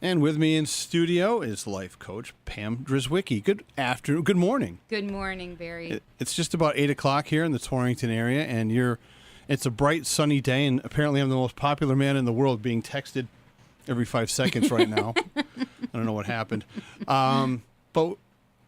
And with me in studio is life coach Pam Drizwicki. Good afternoon. Good morning. Good morning, Barry. It's just about 8 o'clock here in the Torrington area, and it's a bright, sunny day, and apparently I'm the most popular man in the world being texted every 5 seconds right now. I don't know what happened. But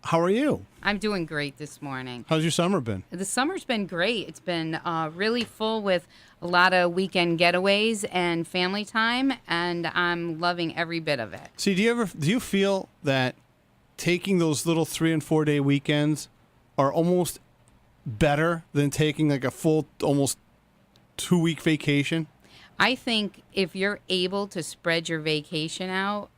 how are you? I'm doing great this morning. How's your summer been? The summer's been great. It's been really full with a lot of weekend getaways and family time, and I'm loving every bit of it. See, do you feel that taking those little 3 and 4 day weekends are almost better than taking like a full, almost 2-week vacation? I think if you're able to spread your vacation out,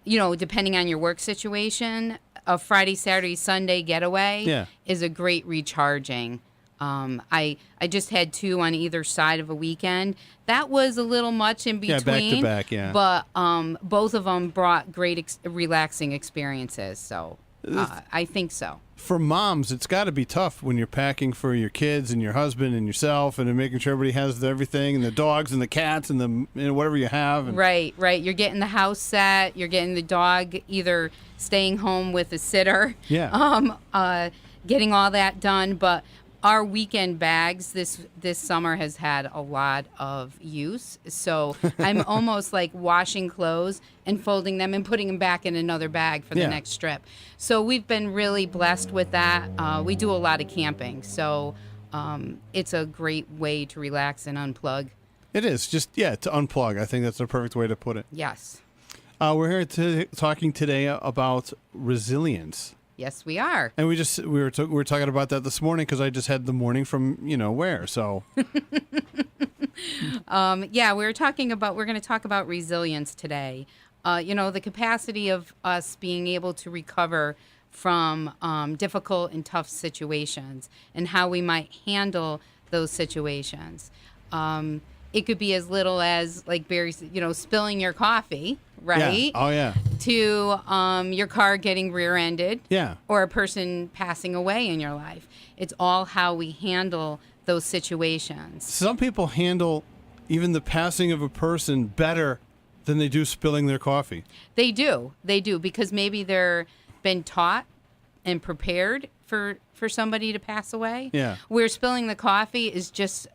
depending on your work situation, a Friday, Saturday, Sunday getaway is a great recharging. I just had 2 on either side of a weekend. That was a little much in between. Yeah, back to back, But both of them brought great relaxing experiences. So I think so. For moms, it's got to be tough when you're packing for your kids and your husband and yourself, and making sure everybody has everything, and the dogs and the cats and the whatever you have. And right. You're getting the house set. You're getting the dog either staying home with a sitter. Yeah. Getting all that done, but our weekend bags this summer has had a lot of use. So I'm almost like washing clothes and folding them and putting them back in another bag for the next trip. So we've been really blessed with that. We do a lot of camping. So it's a great way to relax and unplug. It is. Just, to unplug. I think that's the perfect way to put it. Yes. We're here talking today about resilience. Yes, we are. And we were talking about that this morning because I just had the morning from where. So we're going to talk about resilience today. The capacity of us being able to recover from difficult and tough situations and how we might handle those situations. It could be as little as, like Barry, spilling your coffee, right? Yeah. Oh, yeah. To your car getting rear-ended. Yeah. Or a person passing away in your life. It's all how we handle those situations. Some people handle even the passing of a person better than they do spilling their coffee. They do, because maybe they're been taught and prepared for somebody to pass away. Yeah. Where spilling the coffee is just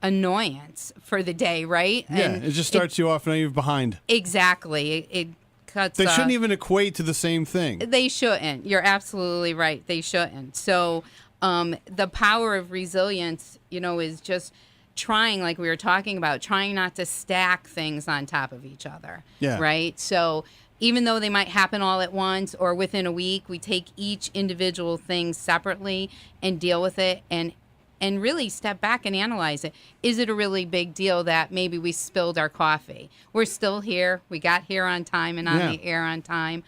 annoyance for the day, right? Yeah, and it just starts you off, and now you're behind. Exactly. It cuts. They shouldn't even equate to the same thing. They shouldn't. You're absolutely right. They shouldn't. So the power of resilience, is just trying, like we were talking about, trying not to stack things on top of each other. Yeah. Right? So even though they might happen all at once or within a week, we take each individual thing separately and deal with it and really step back and analyze it. Is it a really big deal that maybe we spilled our coffee? We're still here. We got here on time and on the air on time.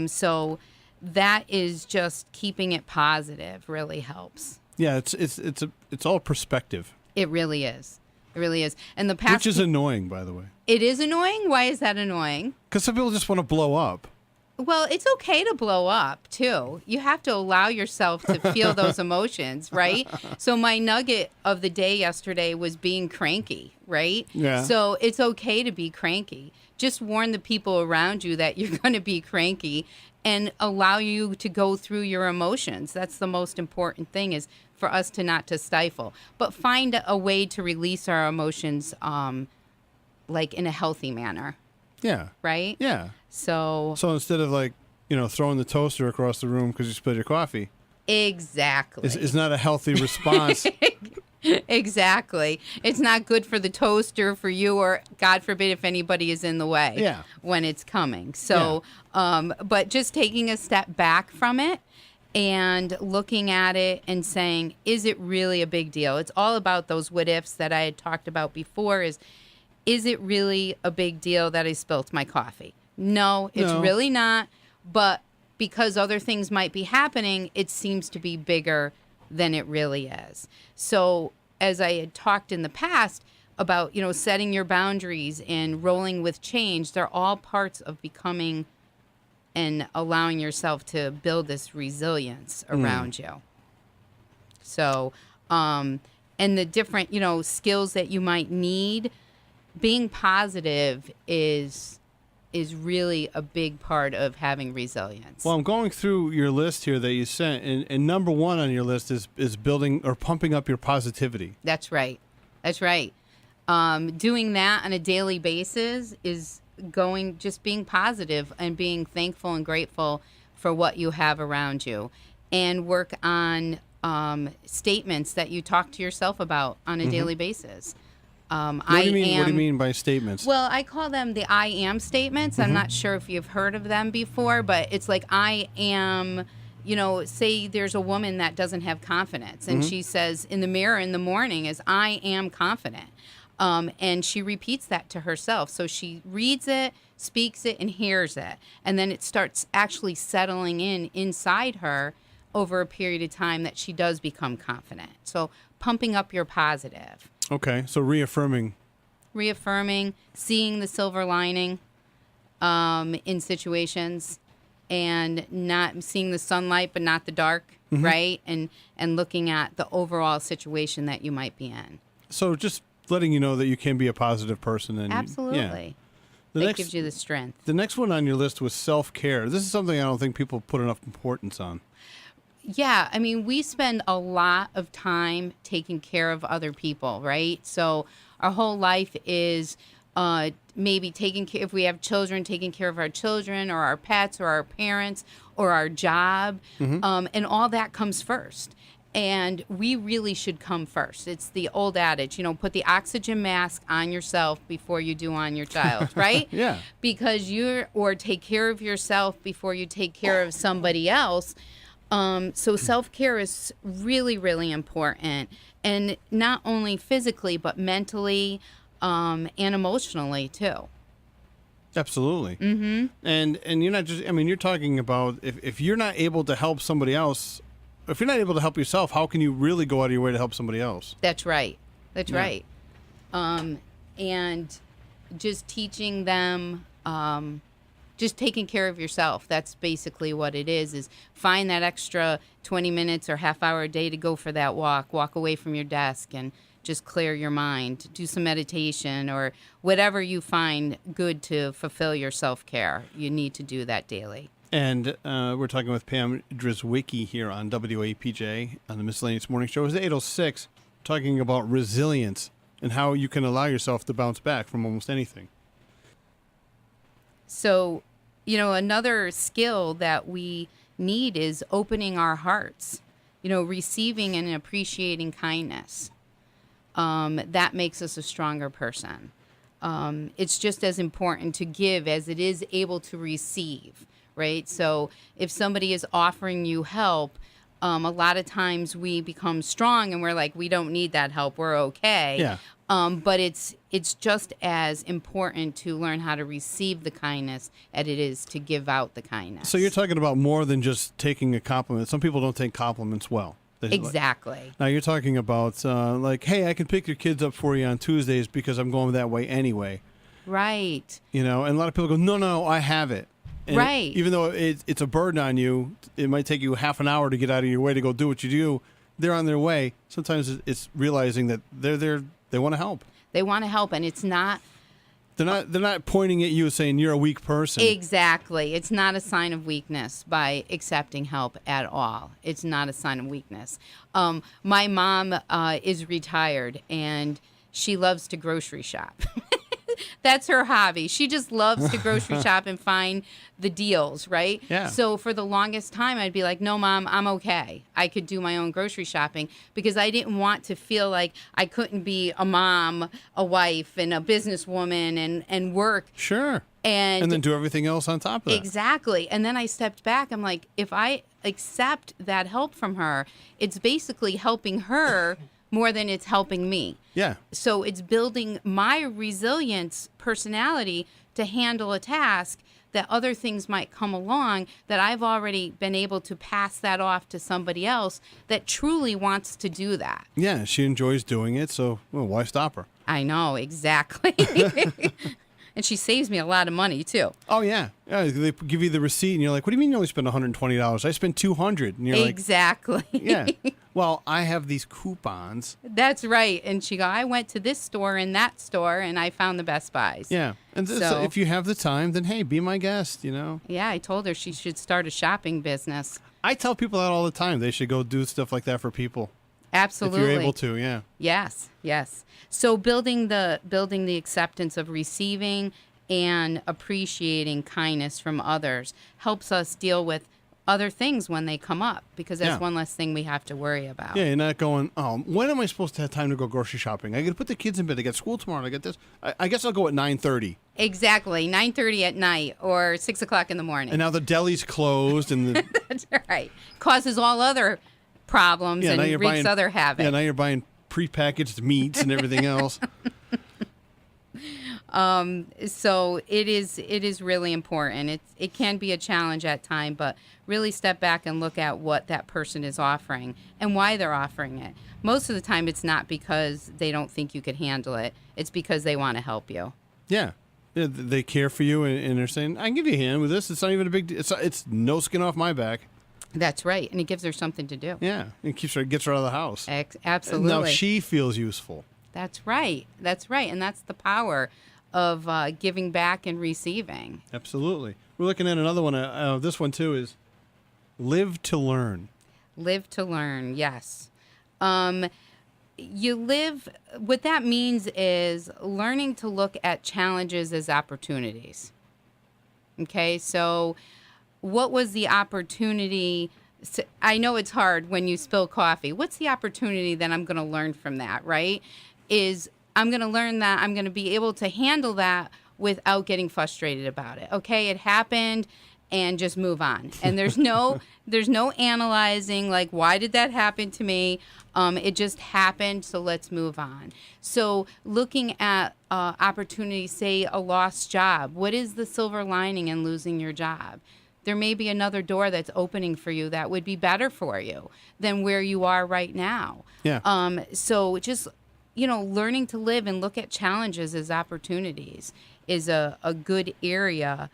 So that is just keeping it positive really helps. Yeah, it's all perspective. It really is. It really is. And the past, which is annoying, by the way. It is annoying? Why is that annoying? Because some people just want to blow up. Well, it's okay to blow up, too. You have to allow yourself to feel those emotions, right? So my nugget of the day yesterday was being cranky, right? Yeah. So it's okay to be cranky. Just warn the people around you that you're going to be cranky and allow you to go through your emotions. That's the most important thing, is for us to not to stifle. But find a way to release our emotions like in a healthy manner. Yeah. Right? Yeah. So instead of throwing the toaster across the room because you spilled your coffee. Exactly. Is not a healthy response. Exactly. It's not good for the toaster, for you, or God forbid if anybody is in the way when it's coming. So, but just taking a step back from it and looking at it and saying, is it really a big deal? It's all about those what ifs that I had talked about before. Is it really a big deal that I spilt my coffee? No, it's really not. But because other things might be happening, it seems to be bigger than it really is. So as I had talked in the past about, setting your boundaries and rolling with change, they're all parts of becoming and allowing yourself to build this resilience around you. So, and the different, skills that you might need, being positive is is really a big part of having resilience. Well, I'm going through your list here that you sent, and number one on your list is building or pumping up your positivity. That's right. That's right. Doing that on a daily basis is just being positive and being thankful and grateful for what you have around you, and work on statements that you talk to yourself about on a daily basis. What do you mean by statements? Well, I call them the I am statements. I'm not sure if you've heard of them before, but it's like I am, say there's a woman that doesn't have confidence, and she says in the mirror in the morning is I am confident. And she repeats that to herself. So she reads it, speaks it, and hears it. And then it starts actually settling inside her over a period of time that she does become confident. So pumping up your positive. Okay, so reaffirming, seeing the silver lining in situations, and not seeing the sunlight but not the dark, right? And looking at the overall situation that you might be in. So just letting you know that you can be a positive person. And absolutely. That gives you the strength. The next one on your list was self-care. This is something I don't think people put enough importance on. Yeah, I mean, we spend a lot of time taking care of other people, right? So our whole life is maybe taking care, if we have children, taking care of our children or our pets or our parents or our job, and all that comes first. And we really should come first. It's the old adage, put the oxygen mask on yourself before you do on your child, right? Yeah. Because or take care of yourself before you take care of somebody else. So self-care is really, really important, and not only physically, but mentally and emotionally too. Absolutely. And you're not just, you're talking about if you're not able to help somebody else, if you're not able to help yourself, how can you really go out of your way to help somebody else? That's right. That's right. And just teaching them, just taking care of yourself. That's basically what it is find that extra 20 minutes or half hour a day to go for that walk away from your desk and just clear your mind, do some meditation or whatever you find good to fulfill your self-care. You need to do that daily. And we're talking with Pam Drizwicki here on WAPJ on the Miscellaneous Morning Show. It's 8:06, talking about resilience and how you can allow yourself to bounce back from almost anything. So, another skill that we need is opening our hearts, receiving and appreciating kindness. That makes us a stronger person. It's just as important to give as it is able to receive, right? So if somebody is offering you help, a lot of times we become strong and we're like, we don't need that help. We're okay. Yeah. But it's just as important to learn how to receive the kindness as it is to give out the kindness. So you're talking about more than just taking a compliment. Some people don't take compliments well. Exactly. Now you're talking about hey, I can pick your kids up for you on Tuesdays because I'm going that way anyway. Right. And a lot of people go, no, I have it. And right. Even though it's a burden on you, it might take you half an hour to get out of your way to go do what you do. They're on their way. Sometimes it's realizing that they're there. They want to help. They want to help, and it's not. They're not pointing at you saying you're a weak person. Exactly. It's not a sign of weakness by accepting help at all. It's not a sign of weakness. My mom is retired, and she loves to grocery shop. That's her hobby. She just loves to grocery shop and find the deals, right? Yeah. So for the longest time, I'd be like, no, Mom, I'm okay. I could do my own grocery shopping because I didn't want to feel like I couldn't be a mom, a wife, and a businesswoman and work. Sure. And then do everything else on top of that. Exactly. And then I stepped back. I'm like, if I accept that help from her, it's basically helping her more than it's helping me. Yeah. So it's building my resilience personality to handle a task that other things might come along that I've already been able to pass that off to somebody else that truly wants to do that. Yeah, she enjoys doing it, so why stop her? I know, exactly. And she saves me a lot of money, too. Oh, yeah. They give you the receipt, and you're like, what do you mean you only spent $120? I spent $200. And you're exactly. Like, yeah. Well, I have these coupons. That's right. And she go, I went to this store and that store, and I found the best buys. Yeah. And so if you have the time, then, hey, be my guest, Yeah, I told her she should start a shopping business. I tell people that all the time. They should go do stuff like that for people. Absolutely. If you're able to, yeah. Yes. So building the acceptance of receiving and appreciating kindness from others helps us deal with other things when they come up, because that's one less thing we have to worry about. Yeah, you're not going, when am I supposed to have time to go grocery shopping? I got to put the kids in bed. I got school tomorrow. I got this. I guess I'll go at 9:30. Exactly, 9:30 at night or 6 o'clock in the morning. And now the deli's closed. And That's right. Causes all other problems and wreaks other havoc. Yeah, now you're buying prepackaged meats and everything else. So it is really important. It can be a challenge at times, but really step back and look at what that person is offering and why they're offering it. Most of the time, it's not because they don't think you could handle it. It's because they want to help you. Yeah. They care for you, and they're saying, I can give you a hand with this. It's not even a big deal. It's no skin off my back. That's right. And it gives her something to do. Yeah. It gets her out of the house. Absolutely. Now she feels useful. That's right. And that's the power of giving back and receiving. Absolutely. We're looking at another one. This one, too, is live to learn. Live to learn, yes. What that means is learning to look at challenges as opportunities. Okay, so what was the opportunity? I know it's hard when you spill coffee. What's the opportunity that I'm going to learn from that, right? I'm going to learn that I'm going to be able to handle that without getting frustrated about it. Okay, it happened, and just move on. And there's no analyzing, like, why did that happen to me? It just happened, so let's move on. So looking at opportunities, say a lost job. What is the silver lining in losing your job? There may be another door that's opening for you that would be better for you than where you are right now. Yeah. So just learning to live and look at challenges as opportunities is a good area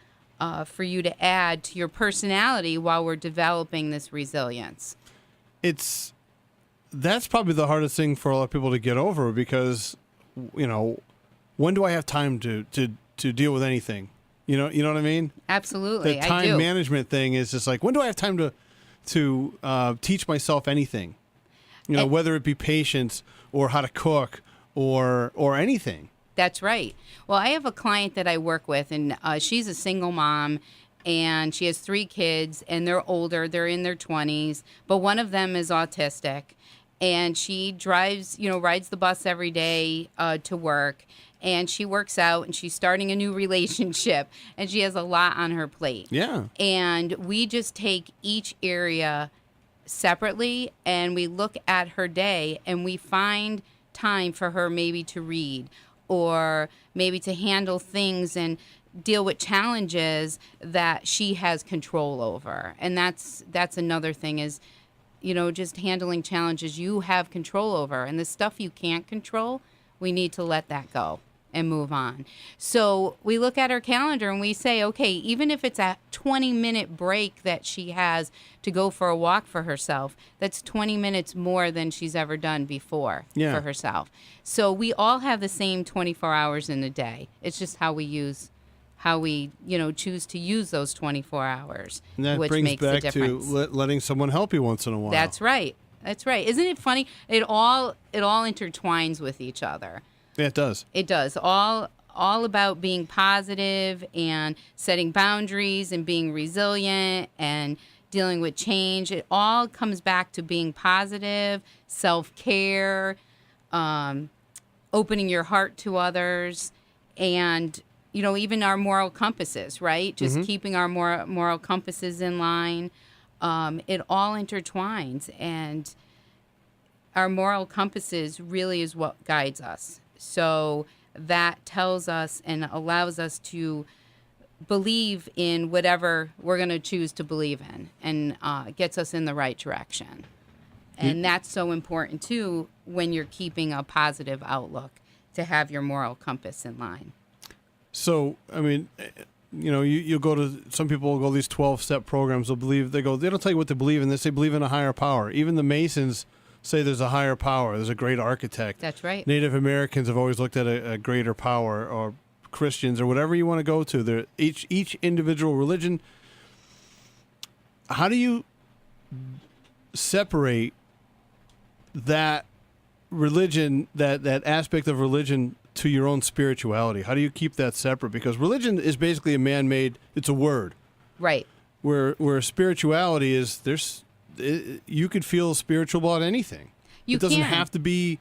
for you to add to your personality while we're developing this resilience. That's probably the hardest thing for a lot of people to get over, because, when do I have time to deal with anything? You know what I mean? Absolutely, the time management thing is just like, when do I have time to teach myself anything? Whether it be patience or how to cook or anything. That's right. Well, I have a client that I work with, and she's a single mom, and she has 3 kids, and they're older. They're in their 20s, but one of them is autistic, and she rides the bus every day to work, and she works out, and she's starting a new relationship, and she has a lot on her plate. Yeah. And we just take each area separately, and we look at her day, and we find time for her maybe to read, or maybe to handle things and deal with challenges that she has control over. And that's another thing is, just handling challenges you have control over. And the stuff you can't control, we need to let that go and move on. So we look at her calendar and we say, okay, even if it's a 20-minute break that she has to go for a walk for herself, that's 20 minutes more than she's ever done before for herself. So we all have the same 24 hours in a day. It's just how we choose to use those 24 hours, and that which brings makes back a difference. to letting someone help you once in a while. That's right. Isn't it funny? It all intertwines with each other. Yeah, it does. It does. All about being positive and setting boundaries and being resilient and dealing with change. It all comes back to being positive, self-care, opening your heart to others, and even our moral compasses, right? Just keeping our moral compasses in line. It all intertwines, and our moral compasses really is what guides us. So that tells us and allows us to believe in whatever we're going to choose to believe in, and gets us in the right direction. And that's so important, too, when you're keeping a positive outlook, to have your moral compass in line. So, I mean, you go to, some people will go these 12-step programs. They don't tell you what they believe in. They say believe in a higher power. Even the Masons say there's a higher power. There's a great architect. That's right. Native Americans have always looked at a greater power, or Christians, or whatever you want to go to. They're each individual religion. How do you separate that religion, that aspect of religion, to your own spirituality? How do you keep that separate? Because religion is basically a man-made, it's a word. Right. Where spirituality is, you could feel spiritual about anything. It doesn't have to be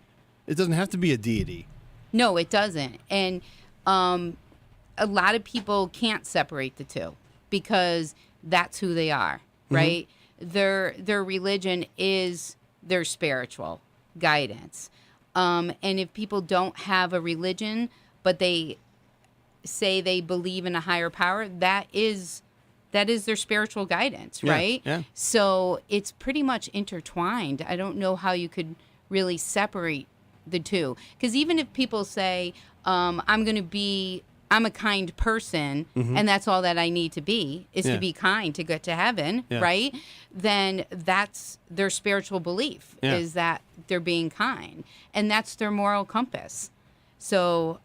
a deity. No, it doesn't. And a lot of people can't separate the two because that's who they are, right? Mm-hmm. Their religion is their spiritual guidance. And if people don't have a religion, but they say they believe in a higher power, that is their spiritual guidance, right? Yeah. So it's pretty much intertwined. I don't know how you could really separate the two. Because even if people say, I'm a kind person, mm-hmm. and that's all that I need to be, is to be kind to get to heaven, right? Then that's their spiritual belief, is that they're being kind. And that's their moral compass. So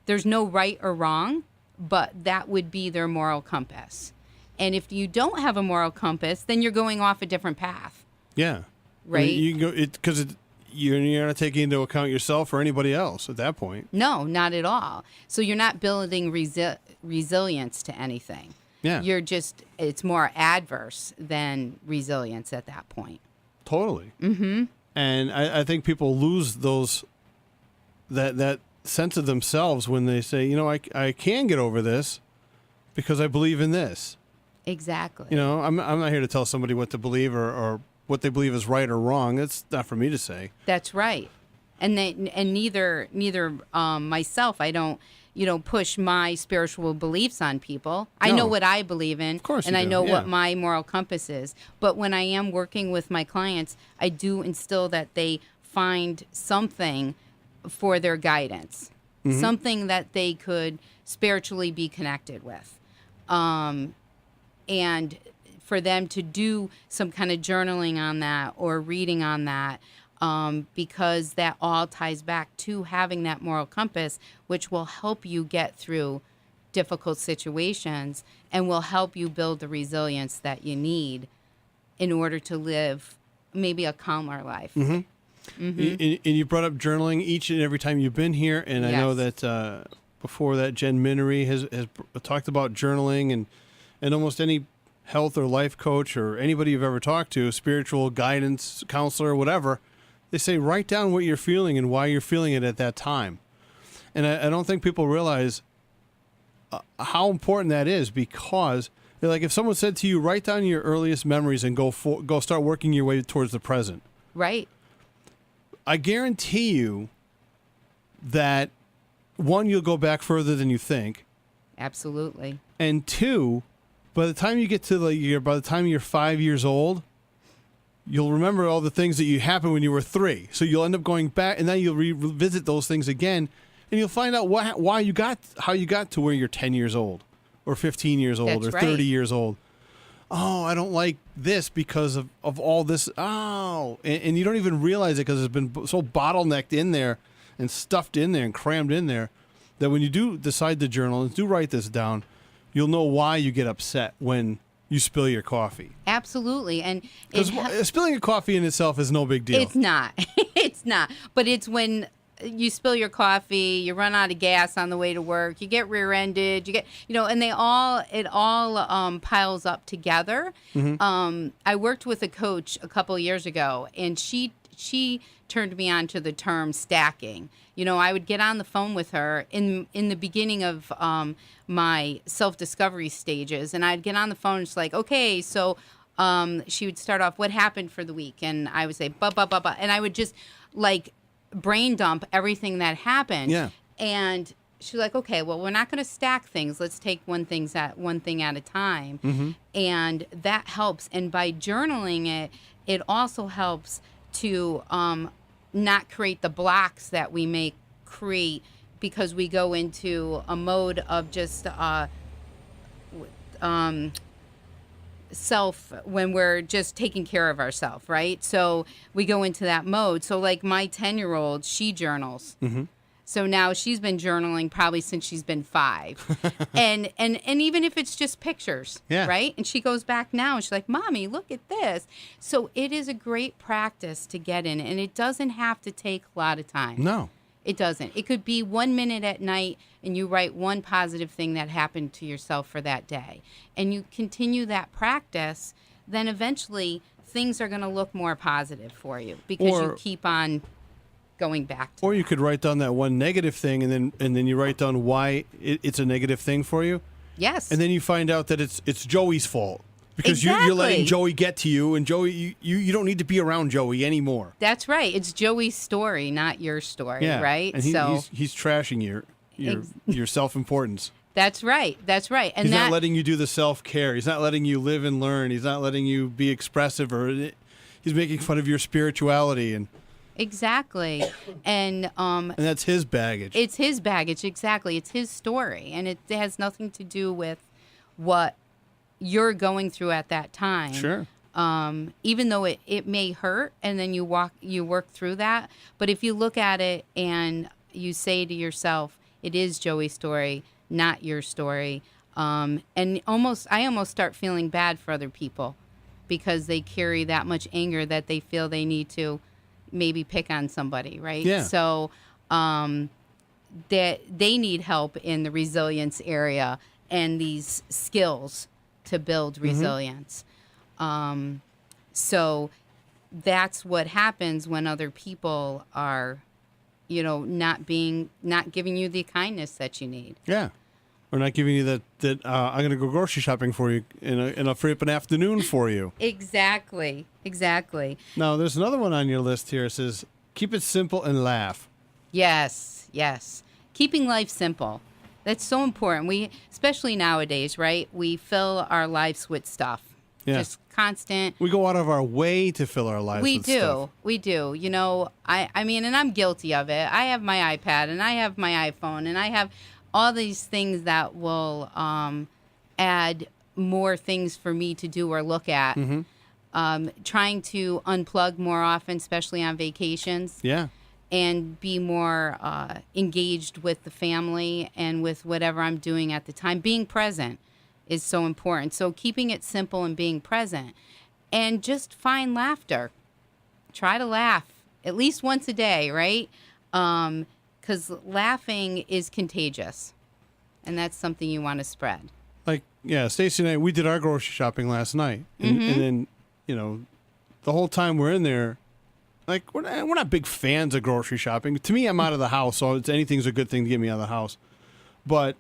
there's no right or wrong, but that would be their moral compass. And if you don't have a moral compass, then you're going off a different path. Yeah. Right? I mean, you can go, because you're not taking into account yourself or anybody else at that point. No, not at all. So you're not building resilience to anything. Yeah. It's more adverse than resilience at that point. Totally. Mm-hmm. And I think people lose that sense of themselves when they say, I can get over this because I believe in this. Exactly. I'm not here to tell somebody what to believe or what they believe is right or wrong. That's not for me to say. That's right. And neither myself, I don't, push my spiritual beliefs on people. I know what I believe in, of course, and I know what my moral compass is. But when I am working with my clients, I do instill that they find something for their guidance, mm-hmm. something that they could spiritually be connected with. And for them to do some kind of journaling on that or reading on that, because that all ties back to having that moral compass, which will help you get through difficult situations and will help you build the resilience that you need in order to live maybe a calmer life. Mm-hmm. Mm-hmm. And you brought up journaling each and every time you've been here, and I know that before that, Jen Minery has talked about journaling, and almost any health or life coach or anybody you've ever talked to, spiritual guidance counselor, whatever, they say write down what you're feeling and why you're feeling it at that time. And I don't think people realize how important that is, because like if someone said to you, write down your earliest memories and go start working your way towards the present. Right. I guarantee you that, one, you'll go back further than you think. Absolutely. And two, by the time you get to by the time you're 5 years old, you'll remember all the things that happened when you were 3. So you'll end up going back, and then you'll revisit those things again, and you'll find out how you got to where you're 10 years old, or 15 years old, That's or 30 years old. Oh, I don't like this because of all this. Oh, and you don't even realize it because it's been so bottlenecked in there and stuffed in there and crammed in there that when you do decide to journal and do write this down, you'll know why you get upset when you spill your coffee. Absolutely. And because spilling your coffee in itself is no big deal. It's not. It's not. But it's when you spill your coffee, you run out of gas on the way to work, you get rear-ended, you get, and it all piles up together. Mm-hmm. I worked with a coach a couple of years ago, and she turned me on to the term stacking. I would get on the phone with her in the beginning of my self-discovery stages, and I'd get on the phone and she's like, okay, so she would start off, what happened for the week? And I would say, ba, ba, ba, ba. And I would just brain dump everything that happened. Yeah. And she's like, okay, well, we're not going to stack things. Let's take one thing at a time. Mm-hmm. And that helps. And by journaling it also helps to not create the blocks that we may create because we go into a mode of just self when we're just taking care of ourselves, right? So we go into that mode. So like my 10-year-old, she journals. Mm-hmm. So now she's been journaling probably since she's been 5. and even if it's just pictures, right? And she goes back now and she's like, Mommy, look at this. So it is a great practice to get in, and it doesn't have to take a lot of time. No. It doesn't. It could be 1 minute at night and you write one positive thing that happened to yourself for that day. And you continue that practice, then eventually things are going to look more positive for you because you keep on going back to Or you could write down that one negative thing and then you write down why it's a negative thing for you. Yes. And then you find out that it's Joey's fault. Because you're letting Joey get to you, and Joey, you don't need to be around Joey anymore. That's right. It's Joey's story, not your story, right? And he's trashing your self-importance. That's right. That's right. And he's not letting you do the self-care. He's not letting you live and learn. He's not letting you be expressive, or he's making fun of your spirituality and. Exactly. And that's his baggage. It's his baggage, exactly. It's his story, and it has nothing to do with what you're going through at that time. Sure. Even though it may hurt, and then you work through that. But if you look at it and you say to yourself, it is Joey's story, not your story. And I almost start feeling bad for other people because they carry that much anger that they feel they need to maybe pick on somebody, right? Yeah. So that they need help in the resilience area and these skills to build resilience. So that's what happens when other people are, not giving you the kindness that you need. Yeah. Or not giving you that I'm going to go grocery shopping for you and I'll free up an afternoon for you. Exactly. Now, there's another one on your list here. It says, keep it simple and laugh. Yes. Keeping life simple. That's so important. Especially nowadays, right? We fill our lives with stuff. Yeah. Just constant. We go out of our way to fill our lives with stuff. We do. I mean, and I'm guilty of it. I have my iPad and I have my iPhone and I have all these things that will add more things for me to do or look at. Mm-hmm. Trying to unplug more often, especially on vacations. Yeah. And be more engaged with the family and with whatever I'm doing at the time. Being present is so important. So keeping it simple and being present. And just find laughter. Try to laugh at least once a day, right? Because laughing is contagious. And that's something you want to spread. Like, Stacey and I, we did our grocery shopping last night. And, Mm-hmm. and then, the whole time we're in there, like, we're not big fans of grocery shopping. To me, I'm out of the house, so anything's a good thing to get me out of the house. But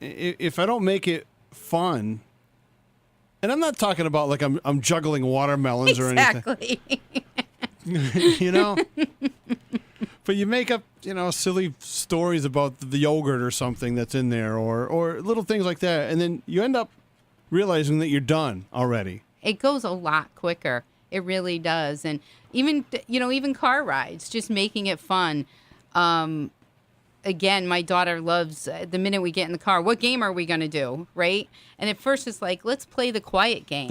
if I don't make it fun, and I'm not talking about like I'm juggling watermelons or anything. Exactly. But you make up, silly stories about the yogurt or something that's in there or little things like that. And then you end up realizing that you're done already. It goes a lot quicker. It really does. And even car rides, just making it fun. Again, my daughter loves the minute we get in the car, what game are we going to do, right? And at first it's like, let's play the quiet game.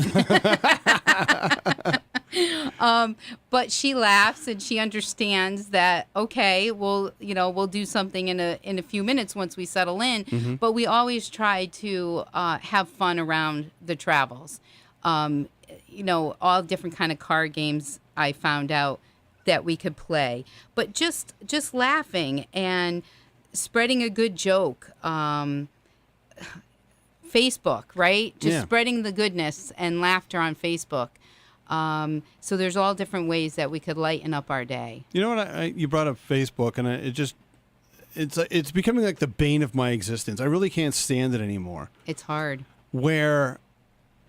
But she laughs and she understands that, okay, we'll do something in a few minutes once we settle in. Mm-hmm. But we always try to have fun around the travels. All different kind of card games I found out that we could play. But just laughing and spreading a good joke. Facebook, right? Just spreading the goodness and laughter on Facebook. So there's all different ways that we could lighten up our day. You know what? You brought up Facebook, and it's becoming like the bane of my existence. I really can't stand it anymore. It's hard. Where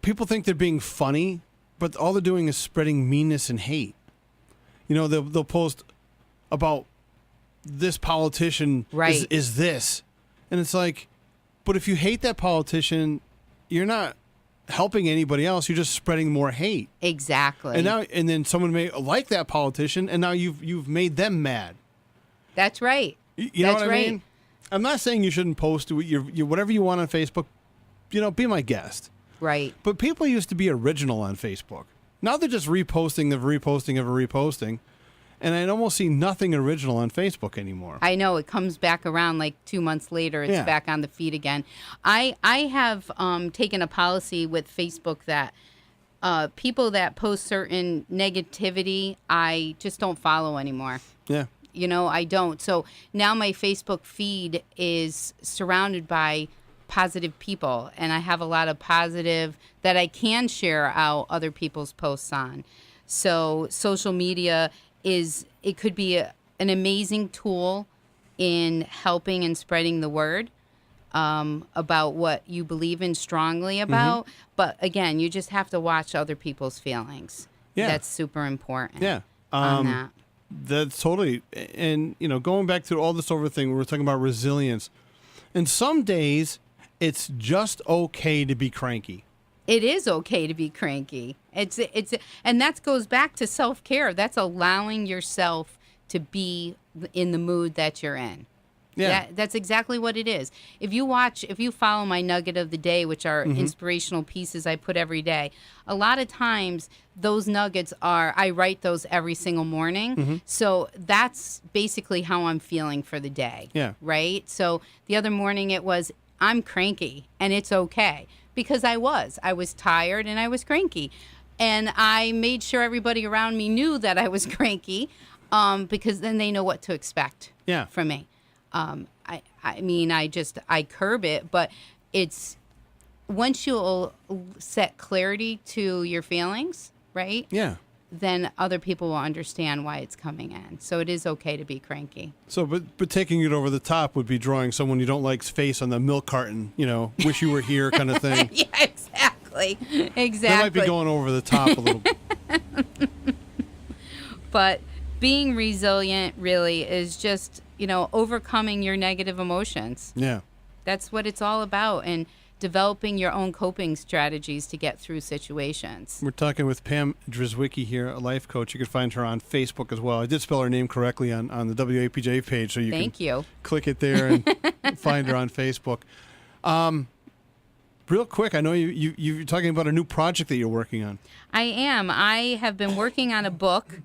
people think they're being funny, but all they're doing is spreading meanness and hate. They'll post about this politician is this, and it's like, but if you hate that politician, you're not helping anybody else. You're just spreading more hate. Exactly. And then someone may like that politician, and now you've made them mad. That's right. You know That's what I right. mean? I'm not saying you shouldn't post your whatever you want on Facebook. Be my guest. Right. But people used to be original on Facebook. Now they're just reposting of reposting. And I almost see nothing original on Facebook anymore. I know. It comes back around like 2 months later. It's back on the feed again. I have taken a policy with Facebook that people that post certain negativity, I just don't follow anymore. Yeah. I don't. So now my Facebook feed is surrounded by positive people, and I have a lot of positive that I can share out other people's posts on. So social media it could be an amazing tool in helping and spreading the word about what you believe in strongly about. But again, you just have to watch other people's feelings. Yeah. That's super important. Yeah. On that. That's totally. And, going back to all this over thing, we were talking about resilience. And some days it's just okay to be cranky. It is okay to be cranky. And that goes back to self-care. That's allowing yourself to be in the mood that you're in. Yeah. That's exactly what it is. If you follow my nugget of the day, which are inspirational pieces I put every day, a lot of times those nuggets I write those every single morning. So that's basically how I'm feeling for the day. Yeah. Right? So the other morning it was, I'm cranky, and it's okay. Because I was tired and I was cranky. And I made sure everybody around me knew that I was cranky because then they know what to expect from me. I curb it, but it's once you'll set clarity to your feelings, right? Yeah. Then other people will understand why it's coming in. So it is okay to be cranky. So, but taking it over the top would be drawing someone you don't like's face on the milk carton, wish you were here kind of thing. Yeah, exactly. That might be going over the top a little bit. But being resilient really is just, overcoming your negative emotions. Yeah. That's what it's all about. And developing your own coping strategies to get through situations. We're talking with Pam Drzwicki here, a life coach. You can find her on Facebook as well. I did spell her name correctly on the WAPJ page, so you can click it there and find her on Facebook. Real quick, I know you're talking about a new project that you're working on. I am. I have been working on a book.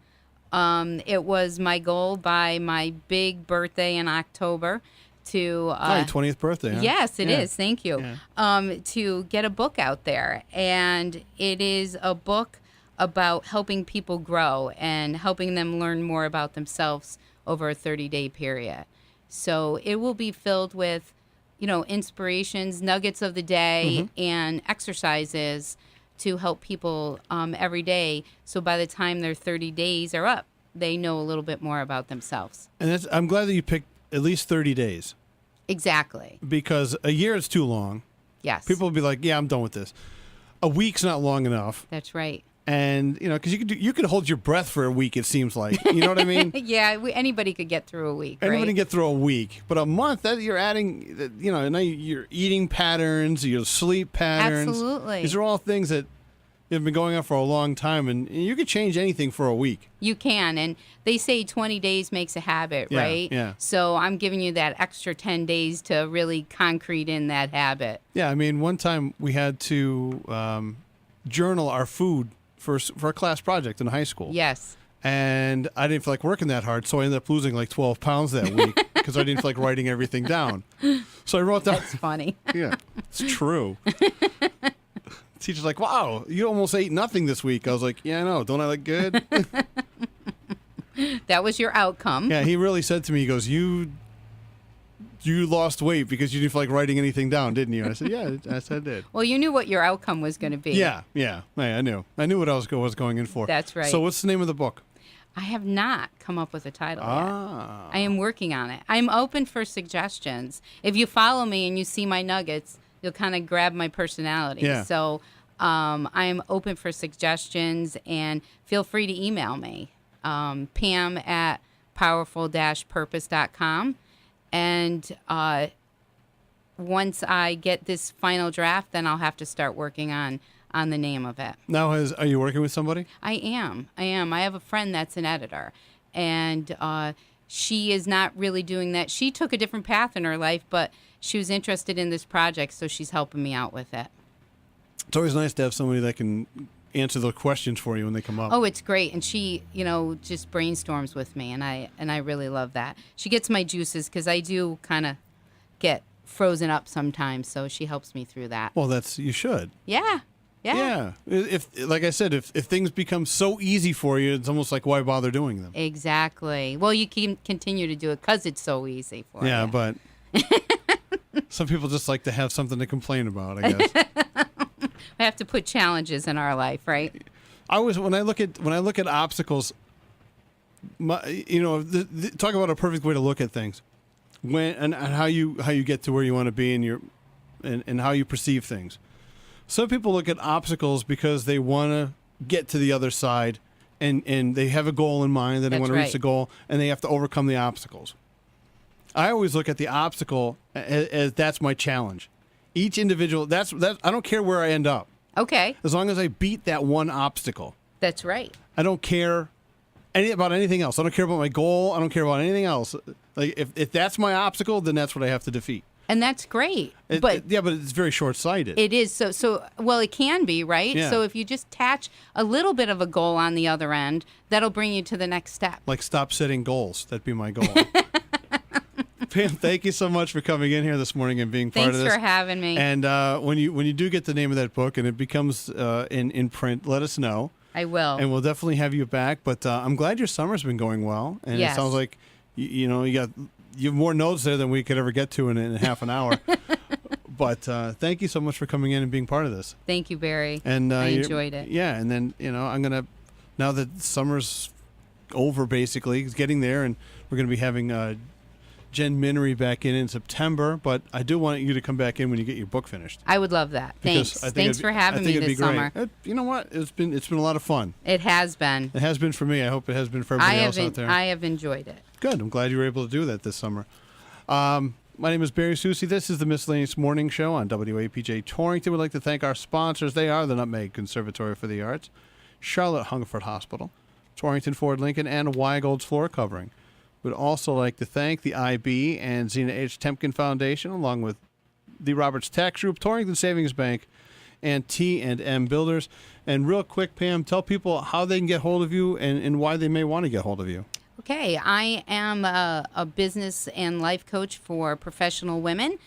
It was my goal by my big birthday in October to your 20th birthday, huh? Yes, it is. Thank you. Yeah. To get a book out there, and it is a book about helping people grow and helping them learn more about themselves over a 30-day period. So it will be filled with, inspirations, nuggets of the day, and exercises to help people every day. So by the time their 30 days are up, they know a little bit more about themselves. And I'm glad that you picked at least 30 days. Exactly. Because a year is too long. Yes. People will be like, yeah, I'm done with this. A week's not long enough. That's right. And, because you could hold your breath for a week, it seems like. You know what I mean? Yeah, anybody could get through a week, Anybody right? can get through a week. But a month, that you're adding, now your eating patterns, your sleep patterns. Absolutely. These are all things that have been going on for a long time, and you could change anything for a week. You can, and they say 20 days makes a habit, right? Yeah. So I'm giving you that extra 10 days to really concrete in that habit. Yeah, I mean, one time we had to journal our food for a class project in high school. Yes. And I didn't feel like working that hard, so I ended up losing like 12 pounds that week because I didn't feel like writing everything down. So I wrote down. That's funny. Yeah, it's true. Teacher's like, wow, you almost ate nothing this week. I was like, yeah, I know. Don't I look good? That was your outcome. Yeah, he really said to me, he goes, you lost weight because you didn't feel like writing anything down, didn't you? I said, yeah, I said I did. Well, you knew what your outcome was going to be. Yeah, I knew. I knew what I was going in for. That's right. So what's the name of the book? I have not come up with a title yet. Ah. I am working on it. I'm open for suggestions. If you follow me and you see my nuggets, you'll kind of grab my personality. Yeah. So I'm open for suggestions, and feel free to email me, pam@powerful-purpose.com. And once I get this final draft, then I'll have to start working on the name of it. Now, are you working with somebody? I am. I have a friend that's an editor, and she is not really doing that. She took a different path in her life, but she was interested in this project, so she's helping me out with it. It's always nice to have somebody that can answer the questions for you when they come up. Oh, it's great. And she, just brainstorms with me, and I really love that. She gets my juices because I do kind of get frozen up sometimes, so she helps me through that. Well, you should. Yeah. If, like I said, if things become so easy for you, it's almost like, why bother doing them? Exactly. Well, you can continue to do it because it's so easy for you. Yeah, but some people just like to have something to complain about, I guess. We have to put challenges in our life, right? When I look at obstacles, talk about a perfect way to look at things, and how you get to where you want to be, and how you perceive things. Some people look at obstacles because they want to get to the other side, and they have a goal in mind, and they want to reach the goal, and they have to overcome the obstacles. I always look at the obstacle as that's my challenge. Each individual, that's I don't care where I end up. Okay. As long as I beat that one obstacle. That's right. I don't care about anything else. I don't care about my goal. I don't care about anything else. Like if that's my obstacle, then that's what I have to defeat. And that's great. But it's very short-sighted. It is. So well, it can be, right? Yeah. So if you just attach a little bit of a goal on the other end, that'll bring you to the next step. Like stop setting goals. That'd be my goal. Pam, thank you so much for coming in here this morning and being part of this. Thanks for having me. And when you do get the name of that book and it becomes in print, let us know. I will. And we'll definitely have you back. But I'm glad your summer's been going well. And yes. It sounds like you have more notes there than we could ever get to in half an hour. But thank you so much for coming in and being part of this. Thank you, Barry. And I enjoyed it. Yeah, and then I'm gonna, now that summer's over, basically, it's getting there, and we're gonna be having Jen Minery back in September. But I do want you to come back in when you get your book finished. I would love that. Thanks for having me this summer. You know what? It's been a lot of fun. It has been. It has been for me. I hope it has been for everybody else out there. I have enjoyed it. Good. I'm glad you were able to do that this summer. My name is Barry Soucy. This is the Miscellaneous Morning Show on WAPJ Torrington. We'd like to thank our sponsors. They are the Nutmeg Conservatory for the Arts, Charlotte Hungerford Hospital, Torrington Ford Lincoln, and Weigold's Floor Covering. We'd also like to thank the IB and Zena H. Temkin Foundation, along with the Roberts Tax Group, Torrington Savings Bank, and T&M Builders. And real quick, Pam, tell people how they can get hold of you and why they may want to get hold of you. Okay, I am a business and life coach for professional women.